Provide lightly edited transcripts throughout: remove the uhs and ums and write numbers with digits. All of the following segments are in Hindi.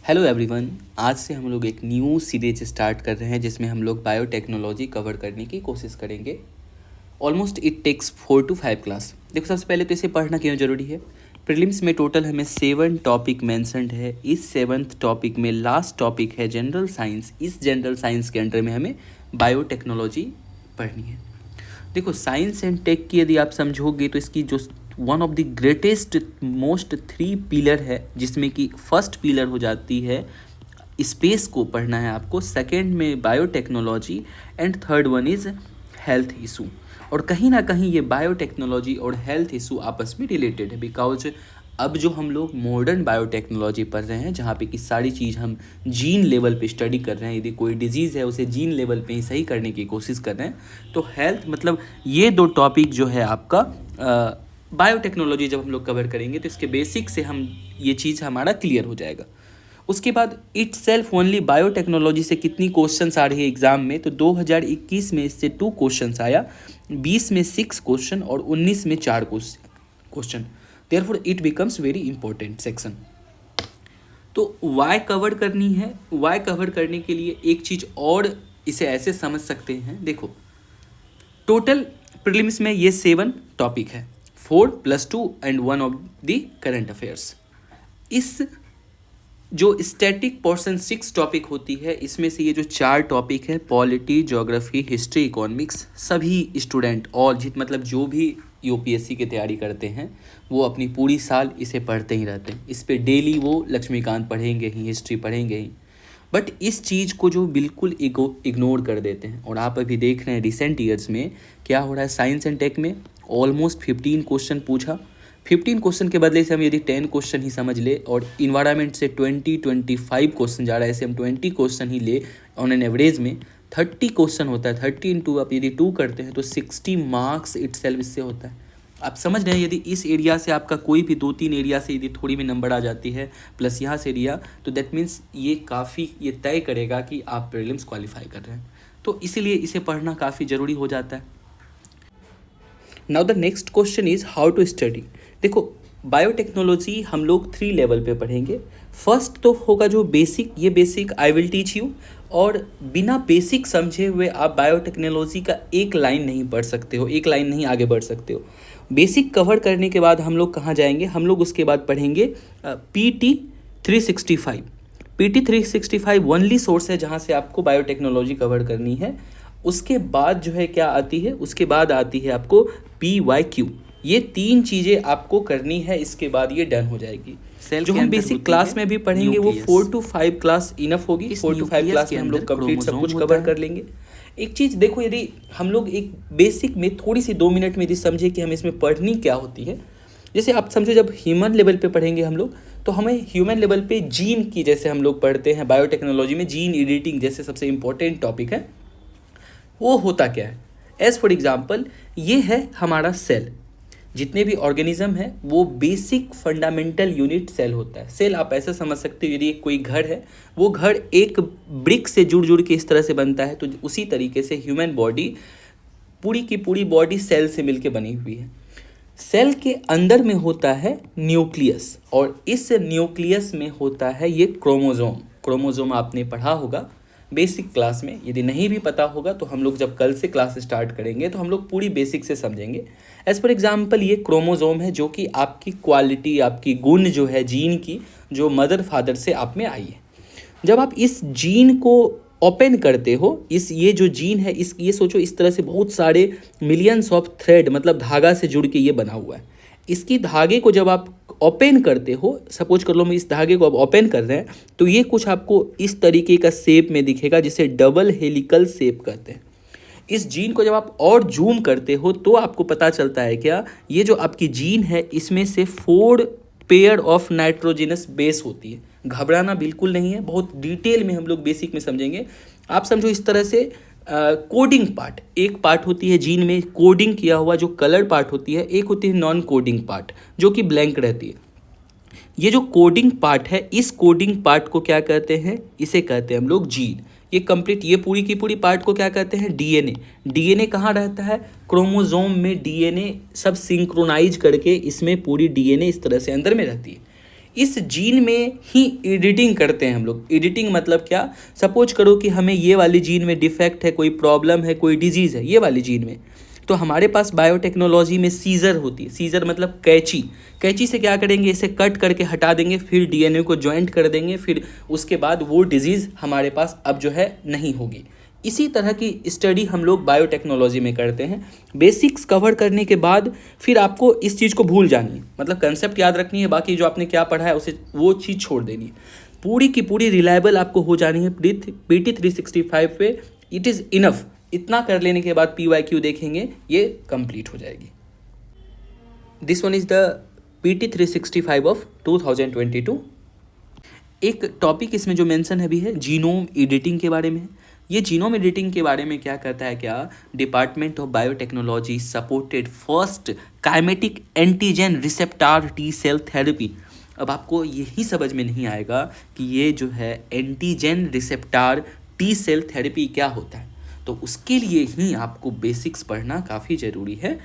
Hello everyone. आज से हम लोग एक न्यू सीरीज स्टार्ट कर रहे हैं जिसमें हम लोग बायोटेक्नोलॉजी कवर करने की कोशिश करेंगे। Almost it takes 4 to 5 class. देखो, सबसे पहले तो इसे पढ़ना क्यों ज़रूरी है। प्रीलिम्स में टोटल हमें 7 टॉपिक मेंशन्ड है। इस 7th टॉपिक में लास्ट टॉपिक है जनरल साइंस। इस जनरल साइंस के अंडर में हमें बायोटेक्नोलॉजी पढ़नी है। देखो, साइंस एंड टेक की यदि आप समझोगे तो इसकी जो one of the greatest most 3 pillar है, जिसमें कि फर्स्ट पिलर हो जाती है स्पेस को पढ़ना है आपको, सेकंड में biotechnology and third one is health issue. और कहीं ना कहीं ये बायोटेक्नोलॉजी और हेल्थ इशू आपस में रिलेटेड है, बिकॉज अब जो हम लोग मॉडर्न बायोटेक्नोलॉजी पढ़ रहे हैं, जहाँ पे कि सारी चीज़ हम जीन लेवल पे स्टडी कर रहे हैं। यदि कोई डिजीज़ है उसे जीन लेवल पे ही सही करने की कोशिश कर रहे हैं, तो हेल्थ मतलब ये 2 टॉपिक जो है आपका बायोटेक्नोलॉजी जब हम लोग कवर करेंगे तो इसके बेसिक से हम ये चीज़ हमारा क्लियर हो जाएगा। उसके बाद इट सेल्फ ओनली बायोटेक्नोलॉजी से कितनी क्वेश्चंस आ रही है एग्जाम में, तो 2021 में इससे 2 क्वेश्चंस आया, 20 में 6 क्वेश्चन और 19 में 4 question. Therefore it becomes very important section. तो वाई कवर करनी है, वाई कवर करने के लिए एक चीज़ और इसे ऐसे समझ सकते हैं। देखो, टोटल प्रीलिम्स में ये 7 टॉपिक है, 4 + 2 and 1 of the current affairs. इस जो स्टैटिक पोर्शन 6 टॉपिक होती है, इसमें से ये जो 4 टॉपिक है, पॉलिटी, ज्योग्राफी, हिस्ट्री, इकोनॉमिक्स, सभी स्टूडेंट और मतलब जो भी यूपीएससी की तैयारी करते हैं वो अपनी पूरी साल इसे पढ़ते ही रहते हैं। इस पे डेली वो लक्ष्मीकांत पढ़ेंगे ही, हिस्ट्री पढ़ेंगे ही। बट इस चीज़ को जो बिल्कुल इग्नोर कर देते हैं, और आप अभी देख रहे हैं रिसेंट ईयर्स में क्या हो रहा है। साइंस एंड टेक में ऑलमोस्ट 15 क्वेश्चन पूछा, 15 क्वेश्चन के बदले से हम यदि 10 क्वेश्चन ही समझ ले, और इन्वायरमेंट से 20-25 क्वेश्चन जा रहा है, ऐसे हम 20 क्वेश्चन ही ले ऑन एन एवरेज में 30 क्वेश्चन होता है। 30 इंटू आप यदि 2 करते हैं तो 60 मार्क्स इट सेल्फ इससे होता है। आप समझ रहे हैं, यदि इस एरिया से आपका कोई भी 2-3 एरिया से यदि थोड़ी भी नंबर आ जाती है प्लस यहाँ से एरिया, तो दैट मीन्स ये काफ़ी ये तय करेगा कि आप प्रीलिम्स क्वालिफाई कर रहे हैं। तो इसीलिए इसे पढ़ना काफ़ी ज़रूरी हो जाता है। Now the next question is how to study. देखो, बायोटेक्नोलॉजी हम लोग 3 लेवल पे पढ़ेंगे। फर्स्ट तो होगा जो बेसिक, ये basic I will teach you, और बिना बेसिक समझे हुए आप बायोटेक्नोलॉजी का एक लाइन नहीं पढ़ सकते हो, एक लाइन नहीं आगे बढ़ सकते हो। बेसिक कवर करने के बाद हम लोग कहाँ जाएंगे, हम लोग उसके बाद पढ़ेंगे PT 365। PT 365 ओनली सोर्स है जहाँ से आपको बायोटेक्नोलॉजी कवर करनी है। उसके बाद जो है क्या आती है, उसके बाद आती है आपको PYQ। ये 3 चीज़ें आपको करनी है, इसके बाद ये डन हो जाएगी। जो हम बेसिक क्लास में भी पढ़ेंगे वो 4 to 5 क्लास इनफ होगी। 4 to 5 क्लास में हम लोग कंप्लीट सब कुछ कवर कर लेंगे। एक चीज़ देखो, यदि हम लोग एक बेसिक में थोड़ी सी 2 मिनट में यदि समझे कि हमें इसमें पढ़नी क्या होती है, जैसे आप समझो जब ह्यूमन लेवल पे पढ़ेंगे हम लोग, तो हमें ह्यूमन लेवल पे जीन की, जैसे हम लोग पढ़ते हैं बायोटेक्नोलॉजी में जीन एडिटिंग जैसे सबसे इंपॉर्टेंट टॉपिक है, वो होता क्या है। एज फॉर एग्जाम्पल, ये है हमारा सेल। जितने भी ऑर्गेनिज्म है वो बेसिक फंडामेंटल यूनिट सेल होता है। सेल आप ऐसा समझ सकते हो, यदि कोई घर है, वो घर एक ब्रिक से जुड़ जुड़ के इस तरह से बनता है, तो उसी तरीके से ह्यूमन बॉडी पूरी की पूरी बॉडी सेल से मिलके बनी हुई है। सेल के अंदर में होता है न्यूक्लियस, और इस न्यूक्लियस में होता है ये क्रोमोजोम। क्रोमोजोम आपने पढ़ा होगा बेसिक क्लास में, यदि नहीं भी पता होगा तो हम लोग जब कल से क्लास स्टार्ट करेंगे तो हम लोग पूरी बेसिक से समझेंगे। एज फॉर एग्जाम्पल, ये क्रोमोजोम है जो कि आपकी क्वालिटी, आपकी गुण जो है जीन की, जो मदर फादर से आप में आई है। जब आप इस जीन को ओपन करते हो, ये जो जीन है, ये सोचो इस तरह से बहुत सारे मिलियंस ऑफ थ्रेड मतलब धागा से जुड़ के ये बना हुआ है। इसकी धागे को जब आप ओपन करते हो, सपोज कर लो मैं इस धागे को अब ओपन कर रहे हैं, तो ये कुछ आपको इस तरीके का शेप में दिखेगा जिसे डबल हेलिकल शेप कहते हैं। इस जीन को जब आप और जूम करते हो तो आपको पता चलता है क्या, ये जो आपकी जीन है इसमें से 4 पेयर ऑफ नाइट्रोजनस बेस होती है। घबराना बिल्कुल नहीं है, बहुत डिटेल में हम लोग बेसिक में समझेंगे। आप समझो इस तरह से कोडिंग पार्ट, एक पार्ट होती है जीन में कोडिंग किया हुआ जो कलर पार्ट होती है, एक होती है नॉन कोडिंग पार्ट जो कि ब्लैंक रहती है। ये जो कोडिंग पार्ट है, इस कोडिंग पार्ट को क्या कहते हैं, इसे कहते हैं हम लोग जीन। ये कंप्लीट, ये पूरी की पूरी पार्ट को क्या कहते हैं, डीएनए। डीएनए कहाँ रहता है, क्रोमोजोम में। डीएनए सब सिंक्रोनाइज करके इसमें पूरी डीएनए इस तरह से अंदर में रहती है। इस जीन में ही एडिटिंग करते हैं हम लोग। एडिटिंग मतलब क्या, सपोज करो कि हमें ये वाली जीन में डिफेक्ट है, कोई प्रॉब्लम है, कोई डिजीज़ है ये वाली जीन में, तो हमारे पास बायोटेक्नोलॉजी में सीजर होती है। सीजर मतलब कैंची। कैंची से क्या करेंगे, इसे कट करके हटा देंगे, फिर डीएनए को ज्वाइंट कर देंगे, फिर उसके बाद वो डिजीज़ हमारे पास अब जो है नहीं होगी। इसी तरह की स्टडी हम लोग बायोटेक्नोलॉजी में करते हैं। बेसिक्स कवर करने के बाद फिर आपको इस चीज़ को भूल जानी है, मतलब कंसेप्ट याद रखनी है, बाकी जो आपने क्या पढ़ा है उसे वो चीज़ छोड़ देनी है। पूरी की पूरी रिलायबल आपको हो जानी है PT 365 पे। It is enough. इतना कर लेने के बाद PYQ देखेंगे, ये कंप्लीट हो जाएगी। This one is the PT 365 of 2022। एक टॉपिक इसमें जो मेंशन है भी है, जीनोम एडिटिंग के बारे में है। ये जीनोम एडिटिंग के बारे में क्या कहता है, क्या department of biotechnology supported first chimeric antigen receptor T cell therapy. अब आपको यही समझ में नहीं आएगा कि ये जो है antigen receptor T cell therapy क्या होता है, तो उसके लिए ही आपको बेसिक्स पढ़ना काफ़ी ज़रूरी है।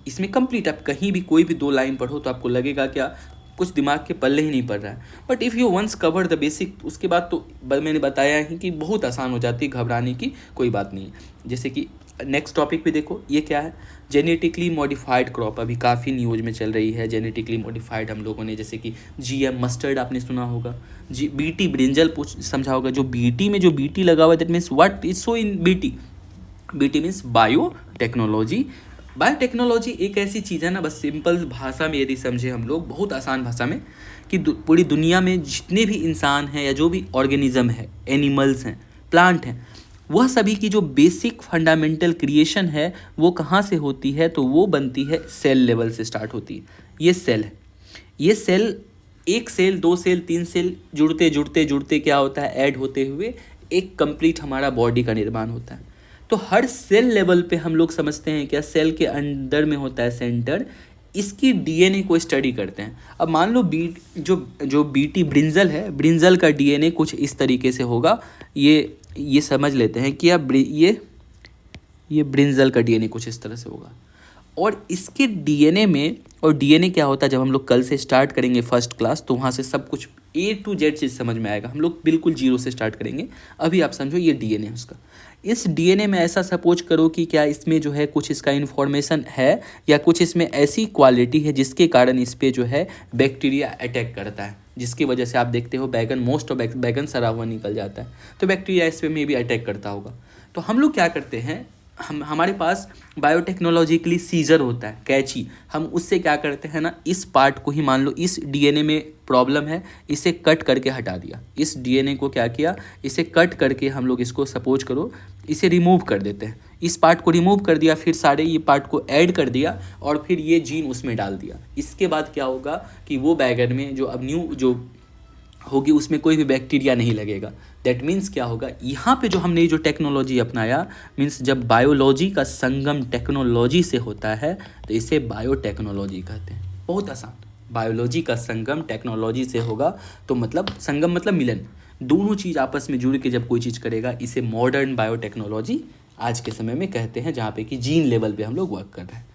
इसमें कंप्लीट आप कहीं भी कोई भी 2 लाइन पढ़ो तो आपको लगेगा क्या कुछ दिमाग के पल्ले ही नहीं पड़ रहा है, but if you once cover the basic, उसके बाद तो मैंने बताया ही कि बहुत आसान हो जाती है, घबराने की कोई बात नहीं है। जैसे कि नेक्स्ट टॉपिक पे देखो, ये क्या है, जेनेटिकली मॉडिफाइड क्रॉप। अभी काफ़ी न्यूज में चल रही है जेनेटिकली मॉडिफाइड। हम लोगों ने जैसे कि GM मस्टर्ड आपने सुना होगा, BT ब्रिंजल समझा होगा। जो BT में जो BT लगा हुआ है that means what is so in BT। BT means biotechnology. Biotechnology एक ऐसी चीज़ है ना, बस सिंपल भाषा में यदि समझे हम लोग, बहुत आसान भाषा में, कि पूरी दुनिया में जितने भी इंसान हैं या जो भी ऑर्गेनिज्म है, एनिमल्स हैं, प्लांट हैं, वह सभी की जो बेसिक फंडामेंटल क्रिएशन है वो कहाँ से होती है, तो वो बनती है सेल लेवल से स्टार्ट होती है। ये सेल है, ये सेल, एक सेल, 2 सेल, 3 सेल जुड़ते जुड़ते जुड़ते क्या होता है, ऐड होते हुए एक कंप्लीट हमारा बॉडी का निर्माण होता है। तो हर सेल लेवल पे हम लोग समझते हैं क्या, सेल के अंदर में होता है सेंटर, इसकी DNA को स्टडी करते हैं। अब मान लो जो BT ब्रिंजल है, ब्रिंजल का DNA कुछ इस तरीके से होगा। ये समझ लेते हैं कि अब ये ब्रिंजल का DNA कुछ इस तरह से होगा, और इसके DNA में, और DNA क्या होता है, जब हम लोग कल से स्टार्ट करेंगे फर्स्ट क्लास तो वहाँ से सब कुछ A to Z चीज़ समझ में आएगा। हम लोग बिल्कुल 0 से स्टार्ट करेंगे। अभी आप समझो ये DNA है उसका। इस DNA में ऐसा सपोज करो कि क्या इसमें जो है कुछ इसका इन्फॉर्मेशन है, या कुछ इसमें ऐसी क्वालिटी है जिसके कारण इस पर जो है बैक्टीरिया अटैक करता है, जिसकी वजह से आप देखते हो बैगन, मोस्ट ऑफ बैगन सड़ा हुआ निकल जाता है, तो बैक्टीरिया इस पर में भी अटैक करता होगा। तो हम लोग क्या करते हैं, हमारे पास बायोटेक्नोलॉजिकली सीजर होता है, कैंची। हम उससे क्या करते हैं ना, इस पार्ट को ही, मान लो इस DNA में प्रॉब्लम है, इसे कट करके हटा दिया। इस DNA को क्या किया, इसे कट करके हम लोग इसको सपोज करो इसे रिमूव कर देते हैं। इस पार्ट को रिमूव कर दिया, फिर सारे ये पार्ट को ऐड कर दिया, और फिर ये जीन उसमें डाल दिया। इसके बाद क्या होगा कि वो बैगन में जो अब न्यू जो होगी उसमें कोई भी बैक्टीरिया नहीं लगेगा। दैट मीन्स क्या होगा, यहाँ पे जो हमने जो टेक्नोलॉजी अपनाया, मीन्स जब बायोलॉजी का संगम टेक्नोलॉजी से होता है तो इसे बायोटेक्नोलॉजी कहते हैं। बहुत आसान, बायोलॉजी का संगम टेक्नोलॉजी से होगा तो मतलब संगम मतलब मिलन, दोनों चीज़ आपस में जुड़ के जब कोई चीज़ करेगा, इसे मॉडर्न बायोटेक्नोलॉजी आज के समय में कहते हैं, जहाँ पे कि जीन लेवल पे हम लोग वर्क कर रहे हैं।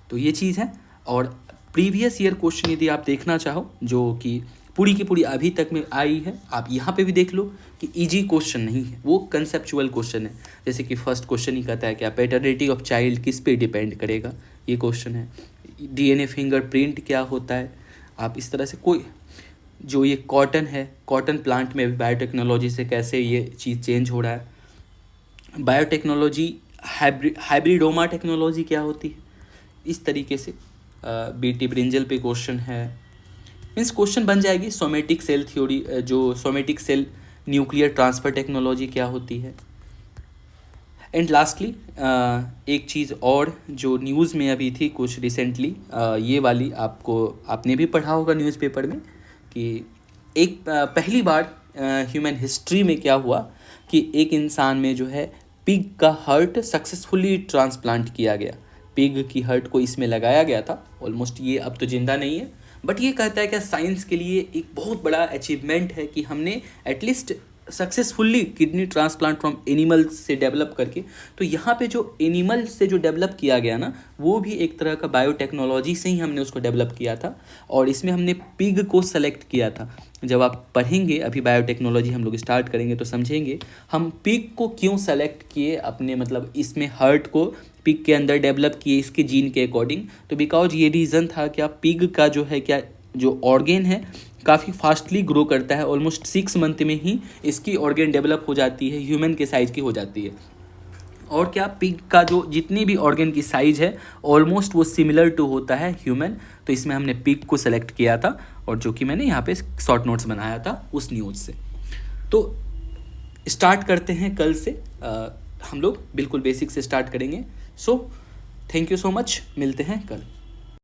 तो ये चीज़ है। और प्रीवियस ईयर क्वेश्चन यदि आप देखना चाहो, जो कि पूरी की पूरी अभी तक में आई है, आप यहाँ पे भी देख लो कि इजी क्वेश्चन नहीं है, वो कंसेप्चुअल क्वेश्चन है। जैसे कि फर्स्ट क्वेश्चन ही कहता है क्या पैटर्निटी ऑफ चाइल्ड किस पे डिपेंड करेगा, ये क्वेश्चन है। DNA फिंगरप्रिंट क्या होता है, आप इस तरह से कोई, जो ये कॉटन है, कॉटन प्लांट में बायोटेक्नोलॉजी से कैसे ये चीज़ चेंज हो रहा है। बायोटेक्नोलॉजी हाइब्रिडोमा टेक्नोलॉजी क्या होती है, इस तरीके से BT ब्रिंजल पे क्वेश्चन है। मीन्स क्वेश्चन बन जाएगी। सोमेटिक सेल थ्योरी, जो somatic cell nuclear transfer technology क्या होती है। एंड लास्टली एक चीज़ और जो न्यूज़ में अभी थी कुछ रिसेंटली, ये वाली आपने भी पढ़ा होगा न्यूज़पेपर में, कि एक पहली बार ह्यूमन हिस्ट्री में क्या हुआ कि एक इंसान में जो है पिग का हार्ट सक्सेसफुली ट्रांसप्लांट किया गया। पिग की हार्ट को इसमें लगाया गया था। ऑलमोस्ट ये अब तो ज़िंदा नहीं है, बट ये कहता है कि साइंस के लिए एक बहुत बड़ा अचीवमेंट है कि हमने at least successfully kidney transplant from animal से डेवलप करके। तो यहाँ पे जो एनिमल से जो डेवलप किया गया ना, वो भी एक तरह का बायोटेक्नोलॉजी से ही हमने उसको डेवलप किया था, और इसमें हमने पिग को सेलेक्ट किया था। जब आप पढ़ेंगे अभी बायोटेक्नोलॉजी हम लोग स्टार्ट करेंगे तो समझेंगे हम पिग को क्यों सेलेक्ट किए अपने, मतलब इसमें हर्ट को पिग के अंदर डेवलप किए इसके जीन के अकॉर्डिंग। तो बिकॉज ये रीज़न था क्या, पिग का जो है क्या, जो ऑर्गेन है काफ़ी फास्टली ग्रो करता है, ऑलमोस्ट 6 मंथ में ही इसकी ऑर्गेन डेवलप हो जाती है, ह्यूमन के साइज़ की हो जाती है। और क्या, पिग का जो जितनी भी ऑर्गेन की साइज़ है ऑलमोस्ट वो सिमिलर टू होता है ह्यूमन। तो इसमें हमने पिग को सेलेक्ट किया था, और जो कि मैंने यहाँ पे शॉर्ट नोट्स बनाया था उस न्यूज़ से। तो स्टार्ट करते हैं कल से, हम लोग बिल्कुल बेसिक से स्टार्ट करेंगे। So thank you so much, मिलते हैं कल।